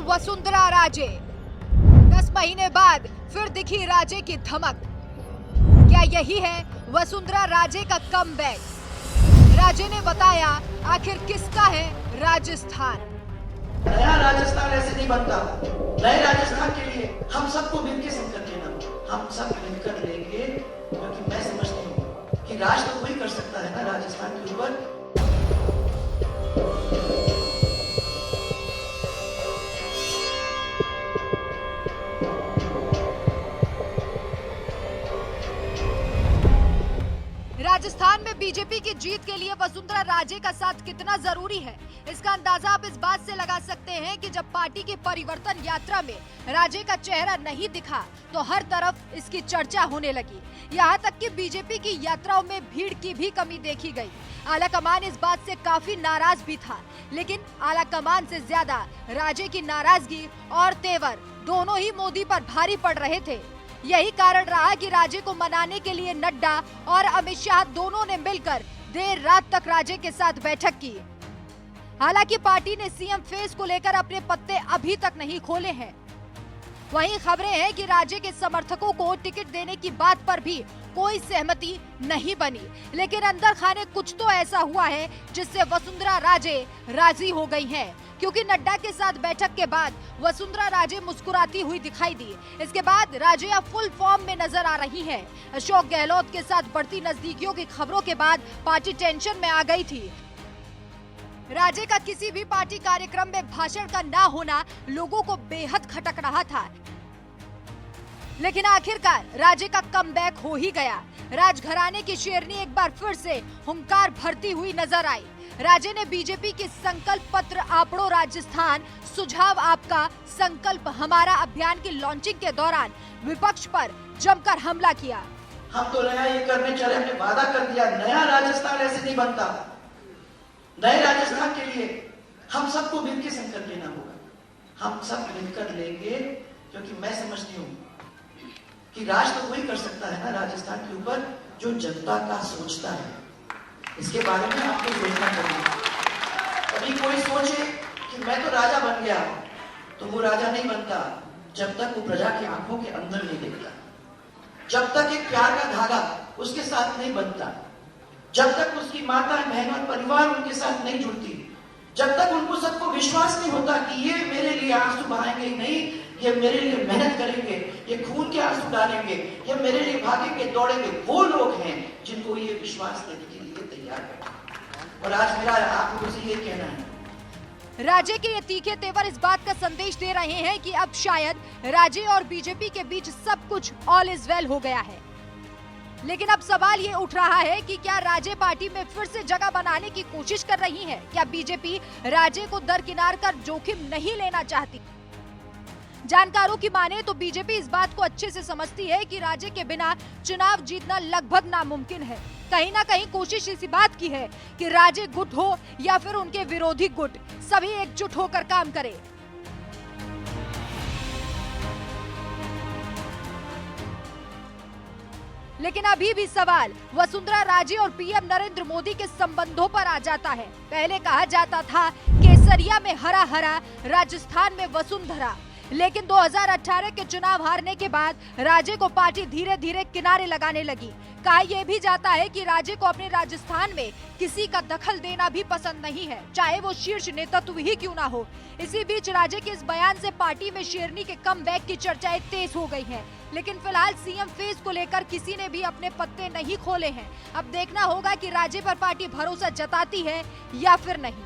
वसुंधरा राजे। 10 महीने बाद फिर दिखी राजे की धमक। क्या यही है वसुंधरा राजे का कमबैक? राजे ने बताया आखिर किसका है राजस्थान। नया राजस्थान ऐसे नहीं बनता। नए राजस्थान के लिए हम सबको मिलकर संकल्प लेना, हम सब मिलकर लेंगे, क्योंकि मैं समझती हूँ कि राज तो कोई कर सकता है ना राजस्थान के ऊपर। राजस्थान में बीजेपी की जीत के लिए वसुंधरा राजे का साथ कितना जरूरी है, इसका अंदाजा आप इस बात से लगा सकते हैं कि जब पार्टी की परिवर्तन यात्रा में राजे का चेहरा नहीं दिखा तो हर तरफ इसकी चर्चा होने लगी। यहाँ तक कि बीजेपी की यात्राओं में भीड़ की भी कमी देखी गई। आलाकमान इस बात से काफी नाराज भी था, लेकिन आलाकमान से ज्यादा राजे की नाराजगी और तेवर दोनों ही मोदी पर भारी पड़ रहे थे। यही कारण रहा कि राजे को मनाने के लिए नड्डा और अमित शाह दोनों ने मिलकर देर रात तक राजे के साथ बैठक की। हालांकि पार्टी ने सीएम फेस को लेकर अपने पत्ते अभी तक नहीं खोले हैं। वहीं खबरें हैं कि राजे के समर्थकों को टिकट देने की बात पर भी कोई सहमति नहीं बनी, लेकिन अंदर खाने कुछ तो ऐसा हुआ है जिससे वसुंधरा राजे राजी हो गई हैं, क्योंकि नड्डा के साथ बैठक के बाद वसुंधरा राजे मुस्कुराती हुई दिखाई दी। इसके बाद राजे अब फुल फॉर्म में नजर आ रही हैं। अशोक गहलोत के साथ बढ़ती नजदीकियों की खबरों के बाद पार्टी टेंशन में आ गई थी। राजे का किसी भी पार्टी कार्यक्रम में भाषण का ना होना लोगों को बेहद खटक रहा था, लेकिन आखिरकार राजे का कमबैक हो ही गया। राजघराने की शेरनी एक बार फिर से हुंकार भरती हुई नजर आई। राजे ने बीजेपी के संकल्प पत्र आपड़ो राजस्थान सुझाव आपका संकल्प हमारा अभियान की लॉन्चिंग के दौरान विपक्ष पर जमकर हमला किया। हम तो नया ये करने चले, हमने वादा कर दिया, नया राजस्थान ऐसे नहीं बनता। नए राजस्थान के लिए हम सबको मिलकर संकल्प लेना होगा, हम सब मिलकर लेंगे, क्योंकि मैं समझती हूँ कि राज तो वही कर सकता है ना राजस्थान के ऊपर जो जनता का सोचता है। इसके बारे में आपको सोचना चाहिए। अभी कोई सोचे कि मैं तो राजा बन गया, तो वो राजा नहीं बनता जब तक वो प्रजा की आंखों के अंदर नहीं देखता, जब तक एक प्यार का धागा उसके साथ नहीं बनता, जब तक उसकी माता बहन और परिवार उनके साथ नहीं जुड़ती, जब तक उनको सबको विश्वास नहीं होता कि ये मेरे लिए आंसू बहाएंगे नहीं, ये मेरे लिए मेहनत करेंगे, ये खून के आंसू डालेंगे, ये मेरे लिए भागेंगे दौड़ेंगे, वो लोग हैं जिनको ये विश्वास देने के लिए तैयार है। और आज मेरा आप लोगों से ये कहना है, राजे के ये तीखे तेवर इस बात का संदेश दे रहे हैं कि अब शायद राजे और बीजेपी के बीच सब कुछ ऑल इज वेल हो गया है। लेकिन अब सवाल ये उठ रहा है कि क्या राजे पार्टी में फिर से जगह बनाने की कोशिश कर रही है? क्या बीजेपी राजे को दरकिनार कर जोखिम नहीं लेना चाहती? जानकारों की माने तो बीजेपी इस बात को अच्छे से समझती है कि राजे के बिना चुनाव जीतना लगभग नामुमकिन है। कहीं ना कहीं कोशिश इसी बात की है कि राजे गुट हो या फिर उनके विरोधी गुट, सभी एकजुट होकर काम करें। लेकिन अभी भी सवाल वसुंधरा राजे और पीएम नरेंद्र मोदी के संबंधों पर आ जाता है। पहले कहा जाता था केसरिया में हरा हरा, राजस्थान में वसुंधरा, लेकिन 2018 के चुनाव हारने के बाद राजे को पार्टी धीरे धीरे किनारे लगाने लगी। कहा यह भी जाता है कि राजे को अपने राजस्थान में किसी का दखल देना भी पसंद नहीं है, चाहे वो शीर्ष नेतृत्व ही क्यों ना हो। इसी बीच राजे के इस बयान से पार्टी में शेरनी के कमबैक की चर्चाएं तेज हो गई हैं। लेकिन फिलहाल सीएम फेस को लेकर किसी ने भी अपने पत्ते नहीं खोले हैं। अब देखना होगा कि राजे पर पार्टी भरोसा जताती है या फिर नहीं।